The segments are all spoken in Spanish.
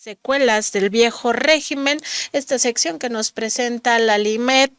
secuelas del viejo régimen, esta sección que nos presenta la LIMET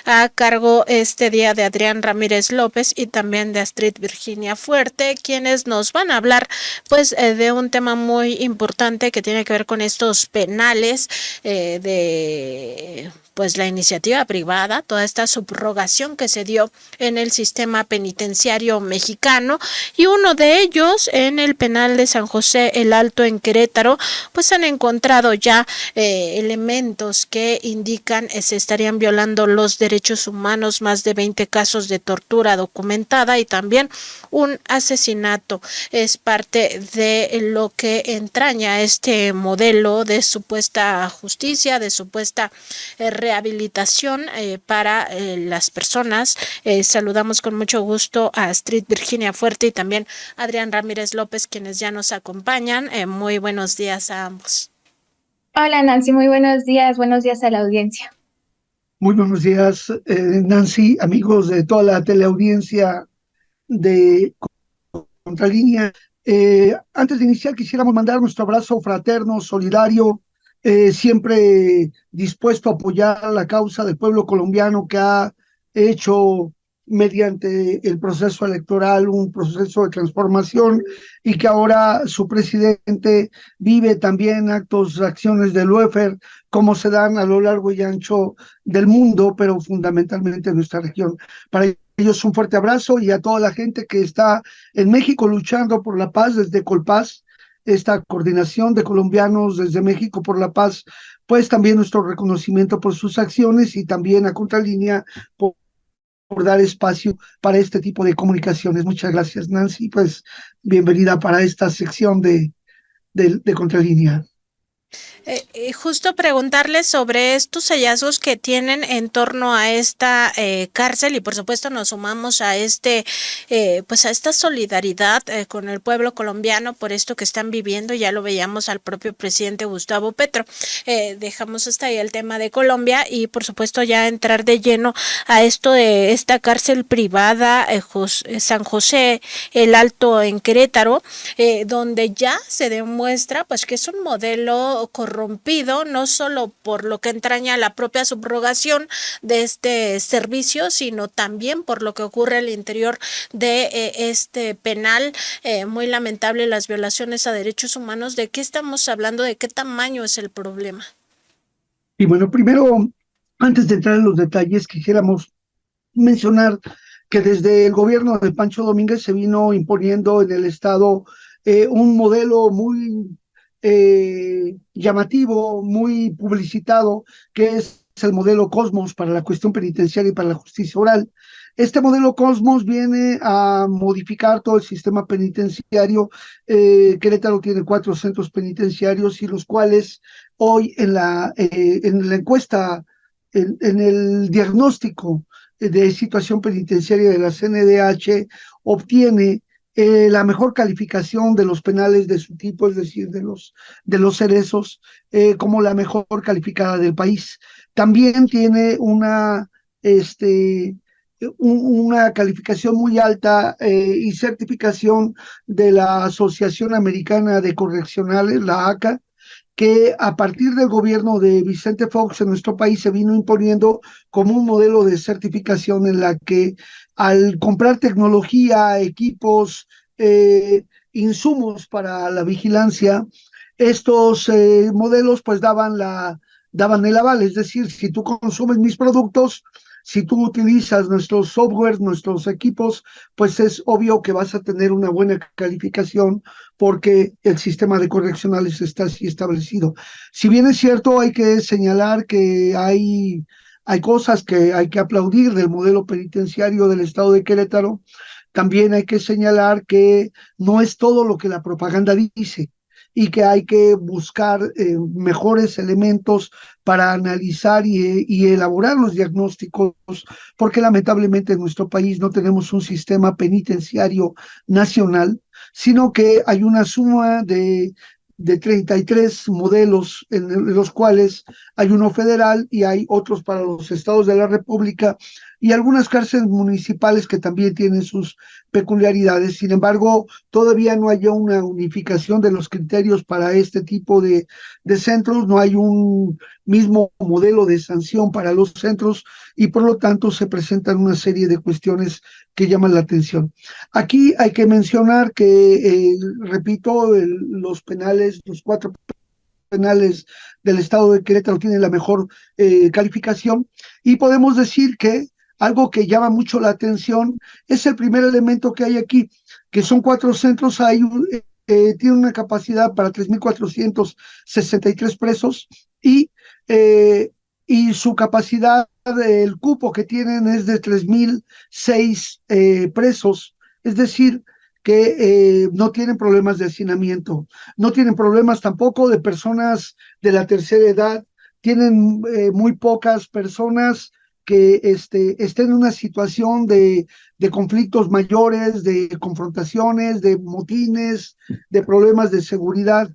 a cargo este día de Adrián Ramírez López y también de Astrid Virginia Fuerte, quienes nos van a hablar pues de un tema muy importante que tiene que ver con estos penales de pues la iniciativa privada, toda esta subrogación que se dio en el sistema penitenciario mexicano, y uno de ellos en el penal de San José el Alto en Querétaro, pues han encontrado ya elementos que indican se estarían violando los derechos humanos, más de 20 casos de tortura documentada y también un asesinato. Es parte de lo que entraña este modelo de supuesta justicia, de supuesta rehabilitación para las personas. Saludamos con mucho gusto a Astrid Virginia Fuerte y también a Adrián Ramírez López, quienes ya nos acompañan. Muy buenos días a ambos. Hola Nancy, muy buenos días a la audiencia. Muy buenos días, Nancy, amigos de toda la teleaudiencia de Contralínea. Antes de iniciar, quisiéramos mandar nuestro abrazo fraterno, solidario, siempre dispuesto a apoyar la causa del pueblo colombiano que ha hecho mediante el proceso electoral un proceso de transformación y que ahora su presidente vive también actos, acciones del welfare, como se dan a lo largo y ancho del mundo, pero fundamentalmente en nuestra región. Para ellos un fuerte abrazo y a toda la gente que está en México luchando por la paz desde Colpaz, esta coordinación de colombianos desde México por la paz, pues también nuestro reconocimiento por sus acciones y también a Contralínea por dar espacio para este tipo de comunicaciones. Muchas gracias, Nancy. Pues bienvenida para esta sección de Contralínea. Justo preguntarles sobre estos hallazgos que tienen en torno a esta cárcel y por supuesto nos sumamos a pues a esta solidaridad con el pueblo colombiano por esto que están viviendo. Ya lo veíamos al propio presidente Gustavo Petro. Dejamos hasta ahí el tema de Colombia y por supuesto ya entrar de lleno a esto de esta cárcel privada San José el Alto en Querétaro, donde ya se demuestra pues que es un modelo corrompido, no solo por lo que entraña la propia subrogación de este servicio, sino también por lo que ocurre al interior de este penal. Muy lamentable las violaciones a derechos humanos. ¿De qué estamos hablando? ¿De qué tamaño es el problema? Y bueno, primero, antes de entrar en los detalles, quisiéramos mencionar que desde el gobierno de Pancho Domínguez se vino imponiendo en el Estado un modelo muy llamativo, muy publicitado, que es el modelo Cosmos para la cuestión penitenciaria y para la justicia oral. Este modelo Cosmos viene a modificar todo el sistema penitenciario. Querétaro tiene 4 centros penitenciarios y los cuales hoy en la encuesta, en el diagnóstico de situación penitenciaria de la CNDH, obtiene la mejor calificación de los penales de su tipo, es decir, de los cerezos, como la mejor calificada del país. También tiene una calificación muy alta y certificación de la Asociación Americana de Correccionales, la ACA, que a partir del gobierno de Vicente Fox en nuestro país se vino imponiendo como un modelo de certificación en la que al comprar tecnología, equipos, insumos para la vigilancia, estos modelos pues daban el aval, es decir, si tú consumes mis productos, si tú utilizas nuestros software, nuestros equipos, pues es obvio que vas a tener una buena calificación porque el sistema de correccionales está así establecido. Si bien es cierto, hay que señalar que hay cosas que hay que aplaudir del modelo penitenciario del estado de Querétaro. También hay que señalar que no es todo lo que la propaganda dice y que hay que buscar mejores elementos para analizar y elaborar los diagnósticos, porque lamentablemente en nuestro país no tenemos un sistema penitenciario nacional, sino que hay una suma de 33 modelos en los cuales hay uno federal y hay otros para los estados de la República, y algunas cárceles municipales que también tienen sus peculiaridades. Sin embargo, todavía no hay una unificación de los criterios para este tipo de centros, no hay un mismo modelo de sanción para los centros y por lo tanto se presentan una serie de cuestiones que llaman la atención. Aquí hay que mencionar que, repito, los penales, los 4 penales del estado de Querétaro tienen la mejor calificación y podemos decir que algo que llama mucho la atención es el primer elemento que hay aquí, que son 4 centros, tiene una capacidad para 3.463 presos y, eh, y su capacidad, el cupo que tienen es de 3.006 presos, es decir, que no tienen problemas de hacinamiento, no tienen problemas tampoco de personas de la tercera edad, tienen muy pocas personas que estén en una situación de conflictos mayores, de confrontaciones, de motines, de problemas de seguridad.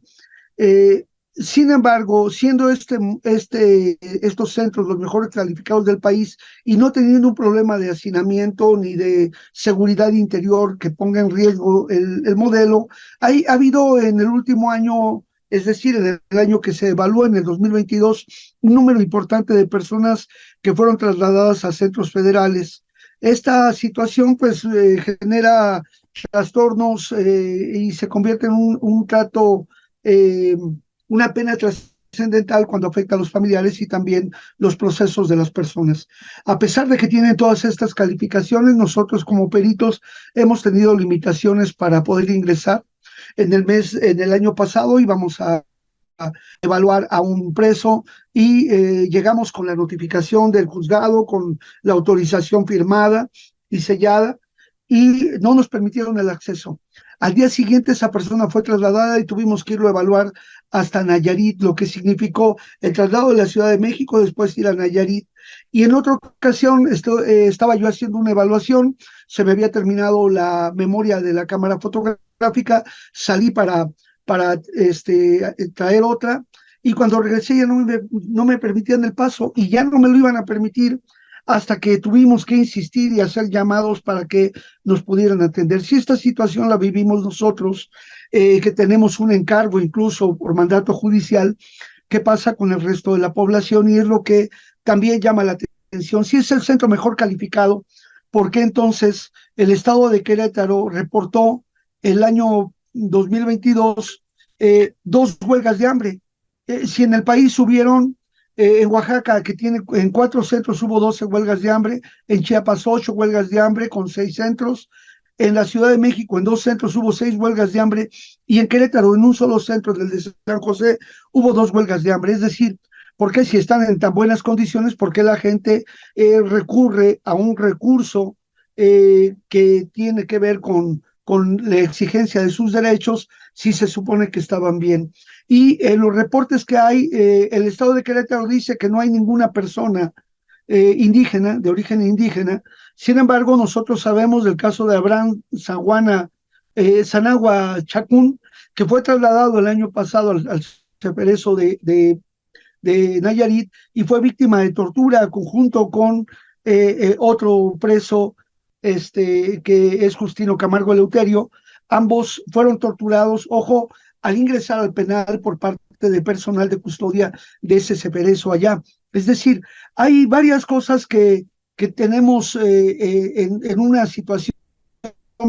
Eh, Sin embargo, siendo estos centros los mejores calificados del país y no teniendo un problema de hacinamiento ni de seguridad interior que ponga en riesgo el modelo, ha habido en el último año, es decir, en el año que se evalúa, en el 2022, un número importante de personas que fueron trasladadas a centros federales. Esta situación pues genera trastornos y se convierte en un trato, eh, una pena trascendental cuando afecta a los familiares y también los procesos de las personas. A pesar de que tienen todas estas calificaciones, nosotros como peritos hemos tenido limitaciones para poder ingresar. En el año pasado íbamos a evaluar a un preso y llegamos con la notificación del juzgado, con la autorización firmada y sellada, y no nos permitieron el acceso. Al día siguiente esa persona fue trasladada y tuvimos que irlo a evaluar hasta Nayarit, lo que significó el traslado de la Ciudad de México, después ir a Nayarit. Y en otra ocasión estaba yo haciendo una evaluación, se me había terminado la memoria de la cámara fotográfica, salí para traer otra, y cuando regresé ya no me permitían el paso y ya no me lo iban a permitir hasta que tuvimos que insistir y hacer llamados para que nos pudieran atender. Si esta situación la vivimos nosotros, que tenemos un encargo incluso por mandato judicial, ¿qué pasa con el resto de la población? Y es lo que también llama la atención. Si es el centro mejor calificado, ¿por qué entonces el estado de Querétaro reportó el año 2022 2 huelgas de hambre? Si en el país hubieron, en Oaxaca, que tiene en 4 centros hubo 12 huelgas de hambre, en Chiapas 8 huelgas de hambre con 6 centros, en la Ciudad de México en 2 centros hubo 6 huelgas de hambre y en Querétaro en un solo centro, del de San José, hubo 2 huelgas de hambre. Es decir, ¿por qué si están en tan buenas condiciones, por qué la gente recurre a un recurso que tiene que ver con la exigencia de sus derechos si se supone que estaban bien? Y en los reportes que hay, el estado de Querétaro dice que no hay ninguna persona indígena, de origen indígena. Sin embargo, nosotros sabemos del caso de Abraham Sanagua Chacún, que fue trasladado el año pasado al Ceperezo de Nayarit y fue víctima de tortura conjunto con otro preso, que es Justino Camargo Eleuterio. Ambos fueron torturados, ojo, al ingresar al penal por parte de personal de custodia de ese Ceperezo allá. Es decir, hay varias cosas que tenemos en una situación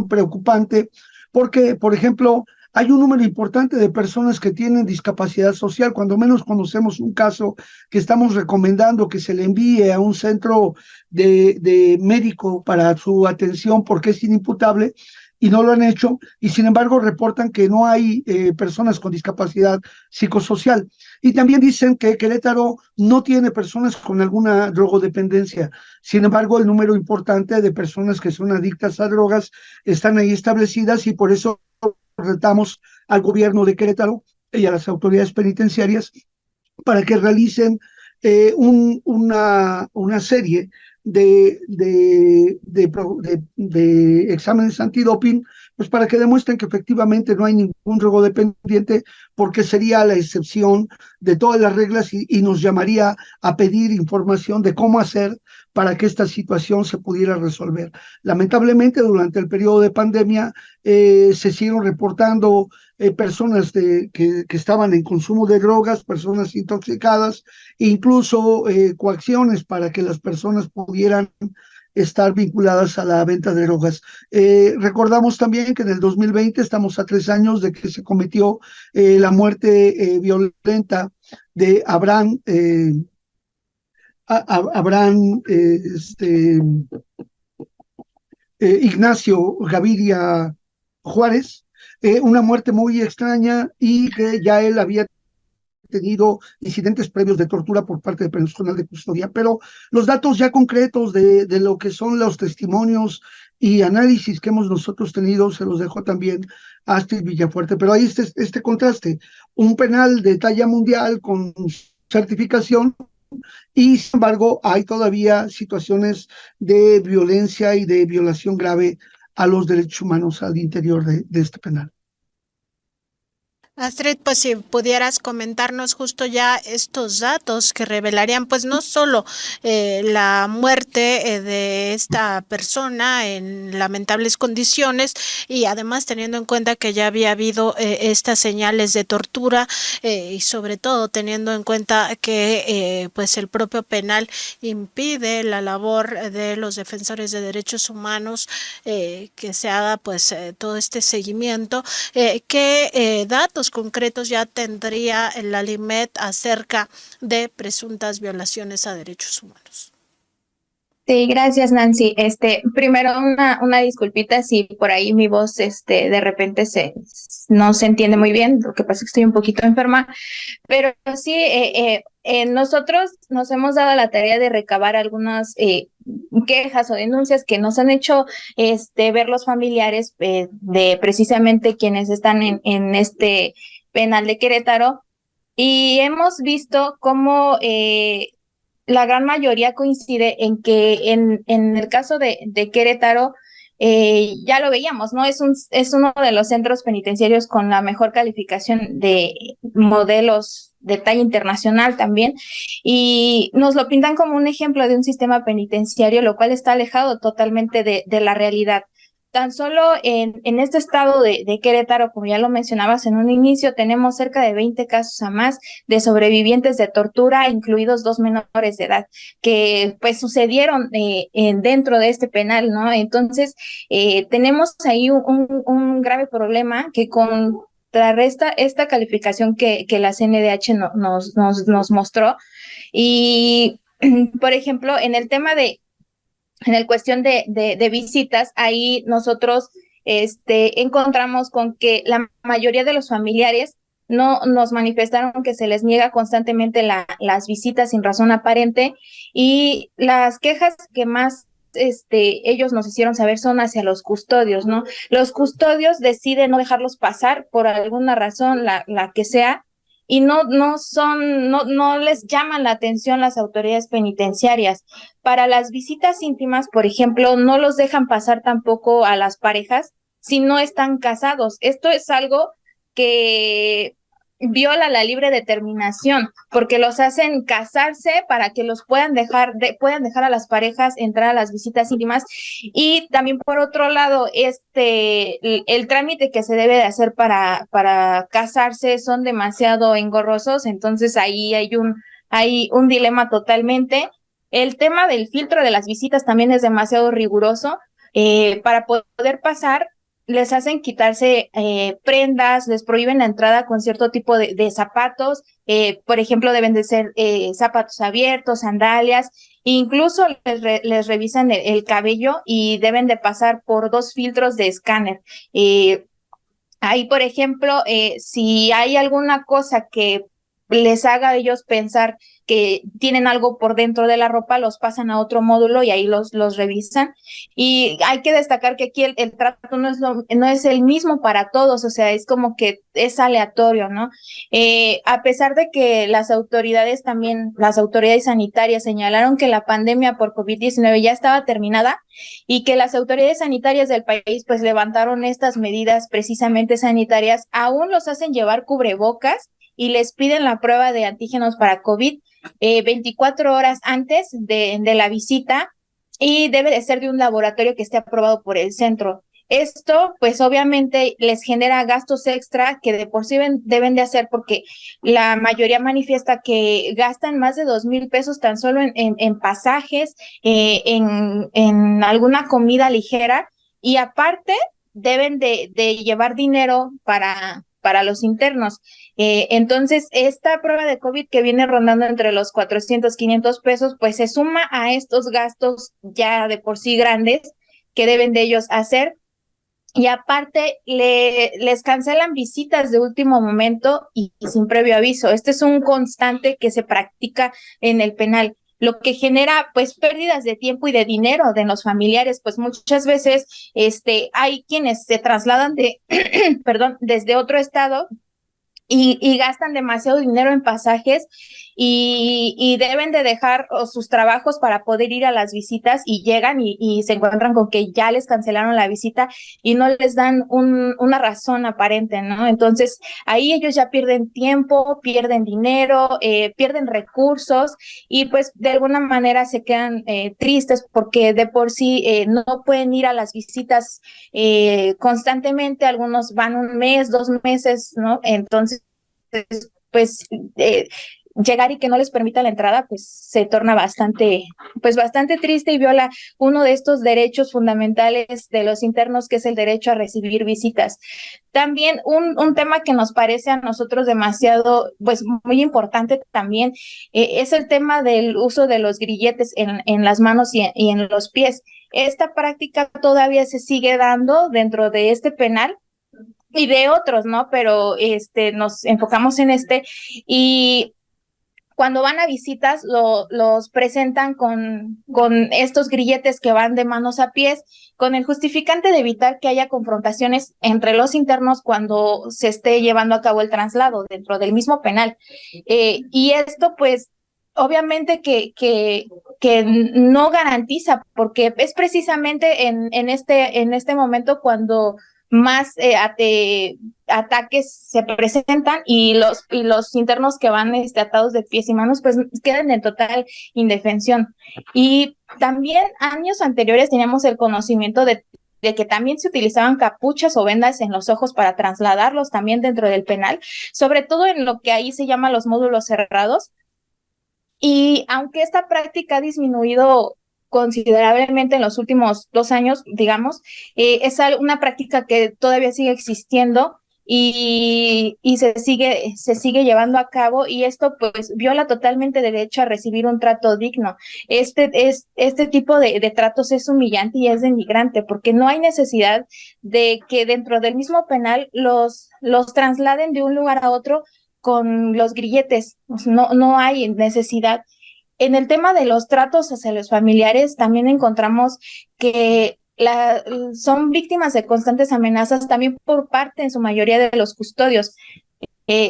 preocupante, porque, por ejemplo, hay un número importante de personas que tienen discapacidad social. Cuando menos conocemos un caso que estamos recomendando que se le envíe a un centro de médico para su atención porque es inimputable, y no lo han hecho, y sin embargo reportan que no hay personas con discapacidad psicosocial. Y también dicen que Querétaro no tiene personas con alguna drogodependencia. Sin embargo, el número importante de personas que son adictas a drogas están ahí establecidas, y por eso retamos al gobierno de Querétaro y a las autoridades penitenciarias para que realicen una serie de exámenes antidoping, pues para que demuestren que efectivamente no hay ningún drogodependiente, porque sería la excepción de todas las reglas y nos llamaría a pedir información de cómo hacer para que esta situación se pudiera resolver. Lamentablemente, durante el periodo de pandemia se siguieron reportando personas que estaban en consumo de drogas, personas intoxicadas, e incluso coacciones para que las personas pudieran estar vinculadas a la venta de drogas. Recordamos también que en el 2020, estamos a 3 años de que se cometió la muerte violenta de Abraham Ignacio Gaviria Juárez, una muerte muy extraña y que ya él había tenido incidentes previos de tortura por parte de personal de custodia, pero los datos ya concretos de lo que son los testimonios y análisis que hemos nosotros tenido, se los dejo también a Astrid Villafuerte. Pero ahí está este contraste, un penal de talla mundial con certificación y sin embargo hay todavía situaciones de violencia y de violación grave a los derechos humanos al interior de este penal. Astrid, pues si pudieras comentarnos justo ya estos datos que revelarían pues no solo la muerte de esta persona en lamentables condiciones y además teniendo en cuenta que ya había habido estas señales de tortura y sobre todo teniendo en cuenta que pues el propio penal impide la labor de los defensores de derechos humanos, que se haga pues todo este seguimiento. ¿Qué datos concretos ya tendría el ALIMED acerca de presuntas violaciones a derechos humanos? Sí, gracias, Nancy. Primero una disculpita si por ahí mi voz, de repente no se entiende muy bien, lo que pasa es que estoy un poquito enferma, pero sí, nosotros nos hemos dado la tarea de recabar algunas quejas o denuncias que nos han hecho ver los familiares de precisamente quienes están en este penal de Querétaro, y hemos visto cómo la gran mayoría coincide en que en el caso de Querétaro, ya lo veíamos, ¿no? Es uno de los centros penitenciarios con la mejor calificación de modelos de talla internacional también, y nos lo pintan como un ejemplo de un sistema penitenciario, lo cual está alejado totalmente de la realidad. Tan solo en este estado de Querétaro, como ya lo mencionabas en un inicio, tenemos cerca de 20 casos a más de sobrevivientes de tortura, incluidos 2 menores de edad, que pues sucedieron dentro de este penal, ¿no? Entonces, tenemos ahí un grave problema que contrarresta esta calificación que la CNDH nos mostró. Y, por ejemplo, en el cuestión de visitas, ahí nosotros encontramos con que la mayoría de los familiares no nos manifestaron que se les niega constantemente las visitas sin razón aparente, y las quejas que más ellos nos hicieron saber son hacia los custodios, ¿no? Los custodios deciden no dejarlos pasar por alguna razón, la que sea, y no les llaman la atención las autoridades penitenciarias. Para las visitas íntimas, por ejemplo, no los dejan pasar tampoco a las parejas si no están casados. Esto es algo que viola la libre determinación, porque los hacen casarse para que los puedan dejar a las parejas entrar a las visitas íntimas. Y también, por otro lado, el trámite que se debe de hacer para casarse son demasiado engorrosos, entonces ahí hay un dilema totalmente. El tema del filtro de las visitas también es demasiado riguroso. Para poder pasar, les hacen quitarse prendas, les prohíben la entrada con cierto tipo de zapatos. Por ejemplo, deben de ser zapatos abiertos, sandalias, incluso les revisan el cabello y deben de pasar por 2 filtros de escáner. Ahí, por ejemplo, si hay alguna cosa que les haga a ellos pensar que tienen algo por dentro de la ropa, los pasan a otro módulo y ahí los revisan. Y hay que destacar que aquí el trato no es el mismo para todos, o sea, es como que es aleatorio, ¿no? A pesar de que las autoridades sanitarias señalaron que la pandemia por COVID-19 ya estaba terminada y que las autoridades sanitarias del país pues levantaron estas medidas precisamente sanitarias, aún los hacen llevar cubrebocas y les piden la prueba de antígenos para COVID 24 horas antes de la visita, y debe de ser de un laboratorio que esté aprobado por el centro. Esto, pues obviamente les genera gastos extra que de por sí deben de hacer, porque la mayoría manifiesta que gastan más de 2,000 pesos tan solo en pasajes, en alguna comida ligera, y aparte deben de llevar dinero para los internos. Entonces, esta prueba de COVID que viene rondando entre los 400, 500 pesos, pues se suma a estos gastos ya de por sí grandes que deben de ellos hacer. Y aparte, les cancelan visitas de último momento y sin previo aviso. Este es un constante que se practica en el penal, lo que genera pues pérdidas de tiempo y de dinero de los familiares, pues muchas veces hay quienes se trasladan perdón, desde otro estado y gastan demasiado dinero en pasajes y deben de dejar sus trabajos para poder ir a las visitas, y llegan y se encuentran con que ya les cancelaron la visita y no les dan una razón aparente, ¿no? Entonces ahí ellos ya pierden tiempo, pierden dinero, pierden recursos, y pues de alguna manera se quedan tristes porque de por sí no pueden ir a las visitas constantemente. Algunos van un mes, 2 meses, ¿no? Entonces, pues llegar y que no les permita la entrada, pues se torna bastante triste y viola uno de estos derechos fundamentales de los internos, que es el derecho a recibir visitas. También un tema que nos parece a nosotros demasiado, pues muy importante también, es el tema del uso de los grilletes en las manos y en los pies. Esta práctica todavía se sigue dando dentro de este penal y de otros, ¿no? Pero nos enfocamos en y cuando van a visitas los presentan con estos grilletes que van de manos a pies, con el justificante de evitar que haya confrontaciones entre los internos cuando se esté llevando a cabo el traslado dentro del mismo penal. Y esto, pues, obviamente que no garantiza, porque es precisamente en este momento cuando más ataques se presentan, y los internos que van atados de pies y manos pues quedan en total indefensión. Y también años anteriores teníamos el conocimiento de que también se utilizaban capuchas o vendas en los ojos para trasladarlos también dentro del penal, sobre todo en lo que ahí se llama los módulos cerrados. Y aunque esta práctica ha disminuido considerablemente en los últimos 2 años, digamos, es una práctica que todavía sigue existiendo y se sigue llevando a cabo, y esto pues viola totalmente el derecho a recibir un trato digno. Este tipo de tratos es humillante y es denigrante, porque no hay necesidad de que dentro del mismo penal los trasladen de un lugar a otro con los grilletes. No hay necesidad. En el tema de los tratos hacia los familiares, también encontramos que son víctimas de constantes amenazas también por parte, en su mayoría, de los custodios.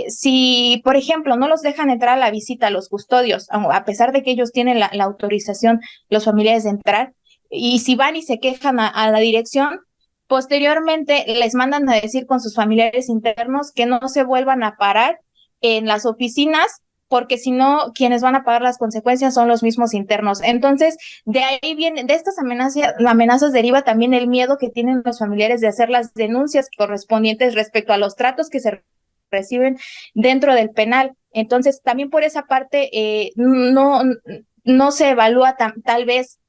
Si, por ejemplo, no los dejan entrar a la visita a los custodios, a pesar de que ellos tienen la autorización, los familiares, de entrar, y si van y se quejan a la dirección, posteriormente les mandan a decir con sus familiares internos que no se vuelvan a parar en las oficinas, porque si no, quienes van a pagar las consecuencias son los mismos internos. Entonces, de ahí vienen, de estas amenazas deriva también el miedo que tienen los familiares de hacer las denuncias correspondientes respecto a los tratos que se reciben dentro del penal. Entonces, también por esa parte, no se evalúa tal vez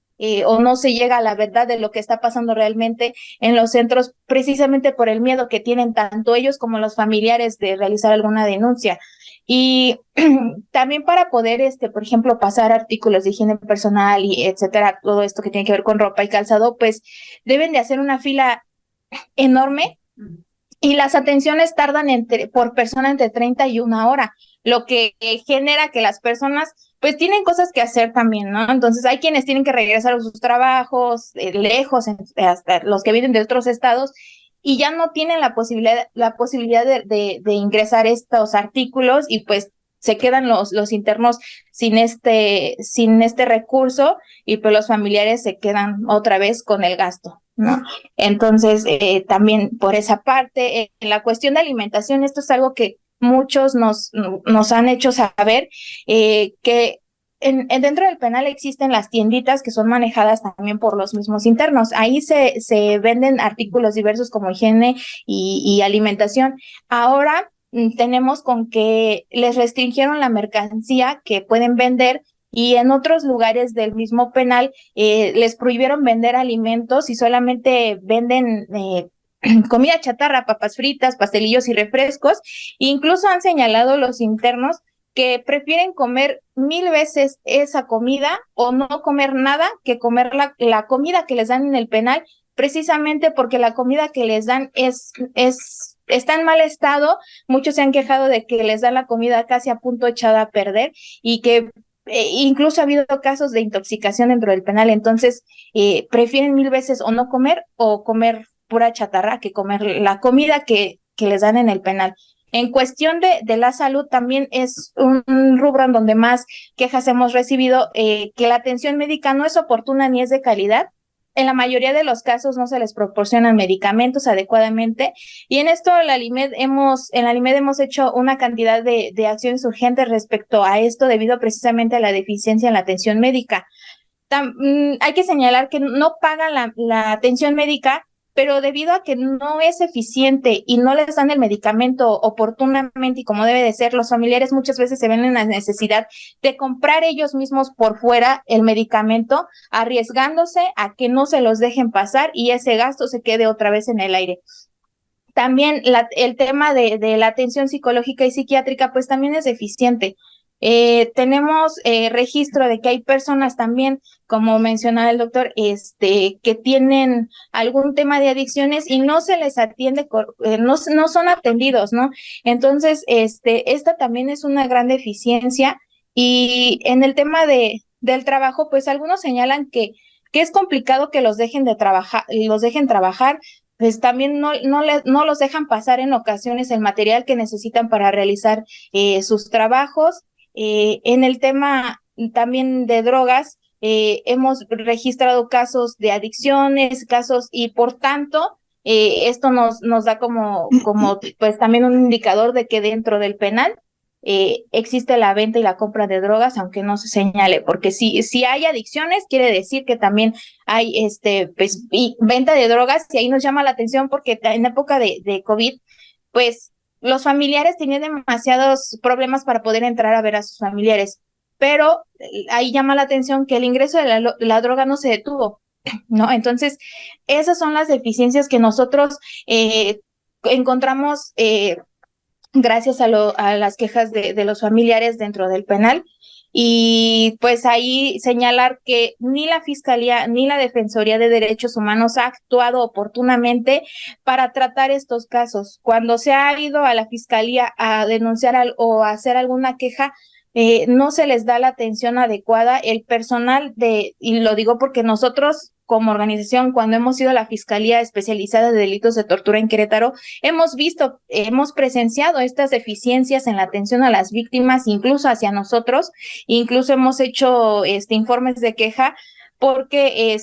o no se llega a la verdad de lo que está pasando realmente en los centros, precisamente por el miedo que tienen tanto ellos como los familiares de realizar alguna denuncia. Y también para poder, por ejemplo, pasar artículos de higiene personal y etcétera, todo esto que tiene que ver con ropa y calzado, pues deben de hacer una fila enorme, y las atenciones tardan por persona entre 30 y 1 hora. lo que genera que las personas pues tienen cosas que hacer también, ¿no? Entonces hay quienes tienen que regresar a sus trabajos lejos, hasta los que vienen de otros estados, y ya no tienen la posibilidad de ingresar estos artículos y pues se quedan los internos sin este recurso y pues los familiares se quedan otra vez con el gasto, ¿no? Entonces, también por esa parte, en la cuestión de alimentación, esto es algo que muchos nos han hecho saber, que dentro del penal existen las tienditas que son manejadas también por los mismos internos. Ahí se venden artículos diversos como higiene y alimentación. Ahora tenemos con que les restringieron la mercancía que pueden vender, y en otros lugares del mismo penal les prohibieron vender alimentos y solamente venden comida chatarra, papas fritas, pastelillos y refrescos. Incluso han señalado los internos que prefieren comer 1000 veces esa comida o no comer nada que comer la comida que les dan en el penal, precisamente porque la comida que les dan está en mal estado. Muchos se han quejado de que les dan la comida casi a punto echada a perder, y que incluso ha habido casos de intoxicación dentro del penal. Entonces, prefieren 1000 veces o no comer o comer pura chatarra que comer la comida que les dan en el penal. En cuestión de la salud, también es un rubro en donde más quejas hemos recibido, que la atención médica no es oportuna ni es de calidad. En la mayoría de los casos no se les proporcionan medicamentos adecuadamente, y en esto en la Alimed hemos hecho una cantidad de acciones urgentes respecto a esto, debido precisamente a la deficiencia en la atención médica. Hay que señalar que no pagan la atención médica, pero debido a que no es eficiente y no les dan el medicamento oportunamente y como debe de ser, los familiares muchas veces se ven en la necesidad de comprar ellos mismos por fuera el medicamento, arriesgándose a que no se los dejen pasar y ese gasto se quede otra vez en el aire. También el tema de la atención psicológica y psiquiátrica pues también es deficiente. Tenemos registro de que hay personas también, como mencionaba el doctor, que tienen algún tema de adicciones y no se les atiende, no son atendidos, ¿no? Entonces, esta también es una gran deficiencia. Y en el tema del trabajo, pues algunos señalan que es complicado que los dejen trabajar, pues también no los dejan pasar en ocasiones el material que necesitan para realizar sus trabajos. En el tema también de drogas, hemos registrado casos de adicciones, y por tanto, esto nos da como pues también un indicador de que dentro del penal existe la venta y la compra de drogas, aunque no se señale, porque si hay adicciones, quiere decir que también hay pues, y venta de drogas, y ahí nos llama la atención porque en época de COVID, pues los familiares tenían demasiados problemas para poder entrar a ver a sus familiares, pero ahí llama la atención que el ingreso de la droga no se detuvo, ¿no? Entonces, esas son las deficiencias que nosotros encontramos gracias a las quejas de los familiares dentro del penal. Y pues ahí señalar que ni la Fiscalía ni la Defensoría de Derechos Humanos ha actuado oportunamente para tratar estos casos. Cuando se ha ido a la Fiscalía a denunciar o a hacer alguna queja, no se les da la atención adecuada. El personal y lo digo porque nosotros como organización, cuando hemos ido a la Fiscalía Especializada de Delitos de Tortura en Querétaro, hemos presenciado estas deficiencias en la atención a las víctimas, incluso hacia nosotros. Incluso hemos hecho informes de queja porque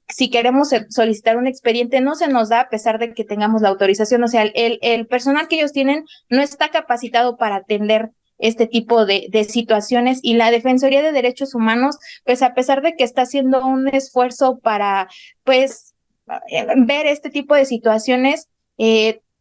si queremos solicitar un expediente no se nos da a pesar de que tengamos la autorización. O sea, el personal que ellos tienen no está capacitado para atender este tipo de situaciones, y la Defensoría de Derechos Humanos, pues a pesar de que está haciendo un esfuerzo para pues ver este tipo de situaciones,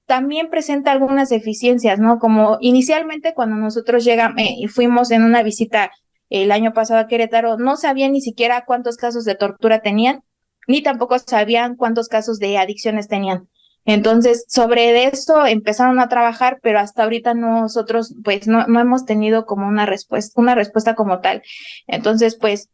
también presenta algunas deficiencias, ¿no? Como inicialmente cuando nosotros llegamos y fuimos en una visita el año pasado a Querétaro, no sabían ni siquiera cuántos casos de tortura tenían, ni tampoco sabían cuántos casos de adicciones tenían. Entonces, sobre eso empezaron a trabajar, pero hasta ahorita nosotros pues no hemos tenido como una respuesta como tal. Entonces, pues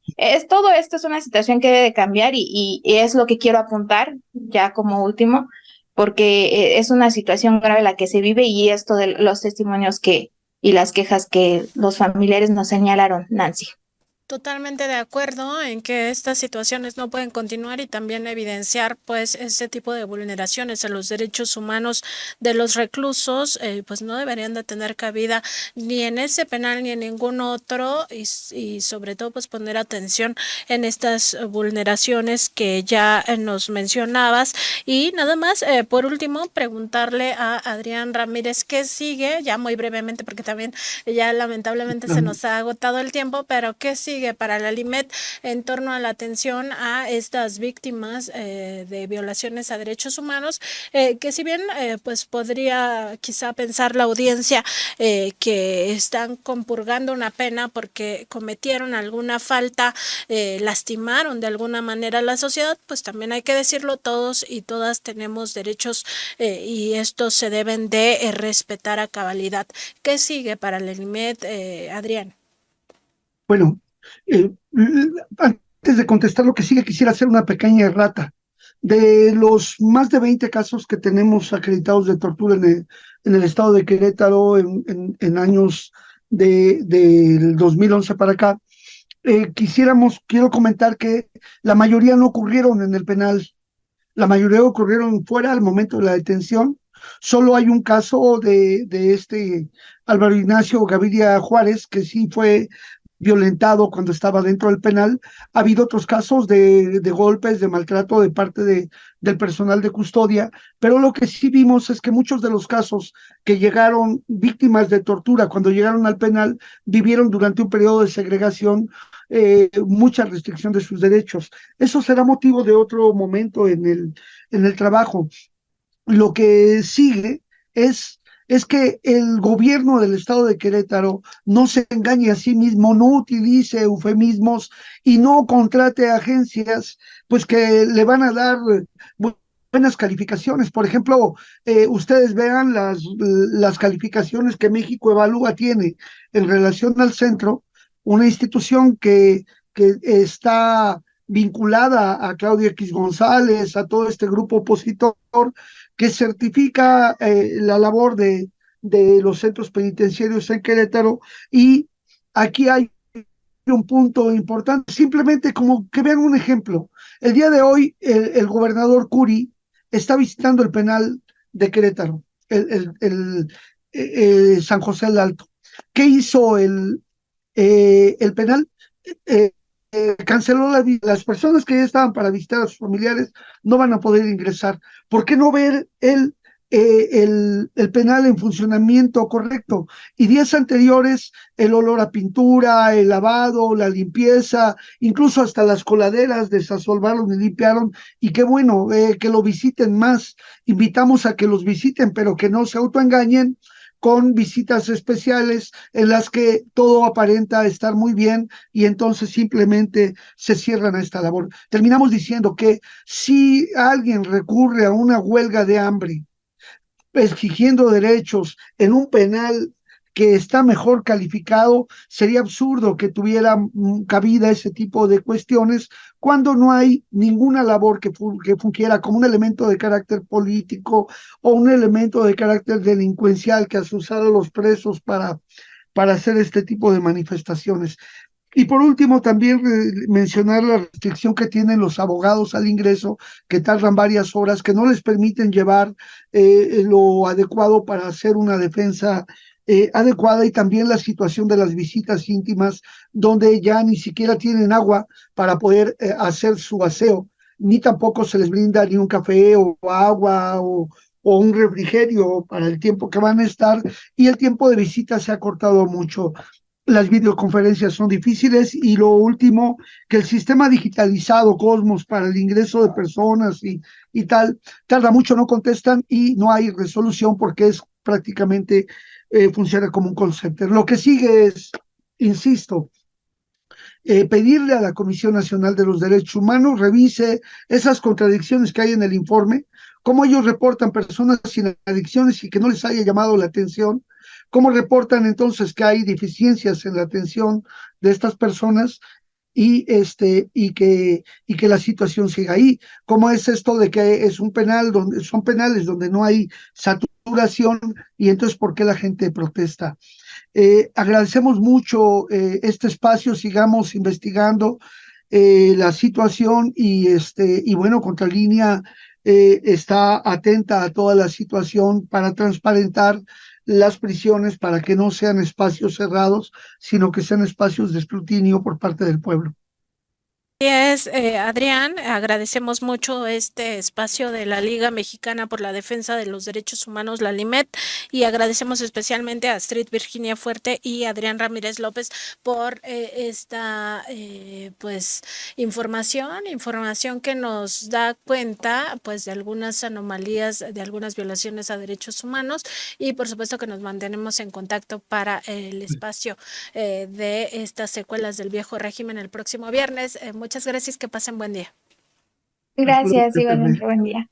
todo esto es una situación que debe cambiar, y es lo que quiero apuntar ya como último, porque es una situación grave la que se vive, y esto de los testimonios que y las quejas que los familiares nos señalaron, Nancy. Totalmente de acuerdo en que estas situaciones no pueden continuar y también evidenciar pues este tipo de vulneraciones a los derechos humanos de los reclusos pues no deberían de tener cabida ni en ese penal ni en ningún otro y sobre todo pues poner atención en estas vulneraciones que ya nos mencionabas y nada más por último preguntarle a Adrián Ramírez qué sigue ya muy brevemente porque también ya lamentablemente se nos ha agotado el tiempo pero qué sigue para la LIMET en torno a la atención a estas víctimas de violaciones a derechos humanos, que si bien pues podría quizá pensar la audiencia que están compurgando una pena porque cometieron alguna falta, lastimaron de alguna manera a la sociedad, pues también hay que decirlo, todos y todas tenemos derechos y estos se deben de respetar a cabalidad. ¿Qué sigue para la LIMET, Adrián? Bueno, antes de contestar lo que sigue, quisiera hacer una pequeña errata. De los más de 20 casos que tenemos acreditados de tortura en el estado de Querétaro en años del 2011 para acá, quiero comentar que la mayoría no ocurrieron en el penal, la mayoría ocurrieron fuera al momento de la detención. Solo hay un caso de este Álvaro Ignacio Gaviria Juárez, que sí fue violentado cuando estaba dentro del penal. Ha habido otros casos de golpes, de maltrato de parte del personal de custodia, pero lo que sí vimos es que muchos de los casos que llegaron víctimas de tortura cuando llegaron al penal vivieron durante un periodo de segregación, mucha restricción de sus derechos. Eso será motivo de otro momento en el trabajo. Lo que sigue es que el gobierno del estado de Querétaro no se engañe a sí mismo, no utilice eufemismos y no contrate agencias pues que le van a dar buenas calificaciones. Por ejemplo, ustedes vean las calificaciones que México Evalúa tiene en relación al centro, una institución que está vinculada a Claudia X González, a todo este grupo opositor, que certifica la labor de los centros penitenciarios en Querétaro. Y aquí hay un punto importante, simplemente como que vean un ejemplo. El día de hoy, el gobernador Curi está visitando el penal de Querétaro, San José del Alto. ¿Qué hizo el penal? Eh, Canceló las personas que ya estaban para visitar a sus familiares no van a poder ingresar. ¿Por qué no ver el penal en funcionamiento correcto? Y días anteriores, el olor a pintura, el lavado, la limpieza, incluso hasta las coladeras desasolvaron y limpiaron. Y qué bueno que lo visiten más. Invitamos a que los visiten, pero que no se autoengañen con visitas especiales en las que todo aparenta estar muy bien y entonces simplemente se cierran a esta labor. Terminamos diciendo que si alguien recurre a una huelga de hambre exigiendo derechos en un penal que está mejor calificado, sería absurdo que tuviera cabida ese tipo de cuestiones cuando no hay ninguna labor que fungiera como un elemento de carácter político o un elemento de carácter delincuencial que has usado a los presos para hacer este tipo de manifestaciones. Y por último, también mencionar la restricción que tienen los abogados al ingreso, que tardan varias horas, que no les permiten llevar lo adecuado para hacer una defensa adecuada, y también la situación de las visitas íntimas, donde ya ni siquiera tienen agua para poder hacer su aseo, ni tampoco se les brinda ni un café o agua o un refrigerio para el tiempo que van a estar, y el tiempo de visita se ha cortado mucho. Las videoconferencias son difíciles, y lo último, que el sistema digitalizado Cosmos para el ingreso de personas y tal, tarda mucho, no contestan y no hay resolución porque es prácticamente funciona como un call center. Lo que sigue es, insisto, pedirle a la Comisión Nacional de los Derechos Humanos revise esas contradicciones que hay en el informe, cómo ellos reportan personas sin adicciones y que no les haya llamado la atención, cómo reportan entonces que hay deficiencias en la atención de estas personas y que la situación siga ahí. ¿Cómo es esto de que es un penal donde son penales donde no hay saturación duración y entonces ¿por qué la gente protesta? Agradecemos mucho este espacio, sigamos investigando la situación y bueno, Contralínea está atenta a toda la situación para transparentar las prisiones para que no sean espacios cerrados, sino que sean espacios de escrutinio por parte del pueblo. Adrián, agradecemos mucho este espacio de la Liga Mexicana por la Defensa de los Derechos Humanos, la LIMED, y agradecemos especialmente a Astrid Virginia Fuerte y Adrián Ramírez López por esta pues información que nos da cuenta pues de algunas anomalías, de algunas violaciones a derechos humanos, y por supuesto que nos mantenemos en contacto para el espacio de estas secuelas del viejo régimen el próximo viernes. Muchas gracias, que pasen buen día. Gracias, igualmente, buen día.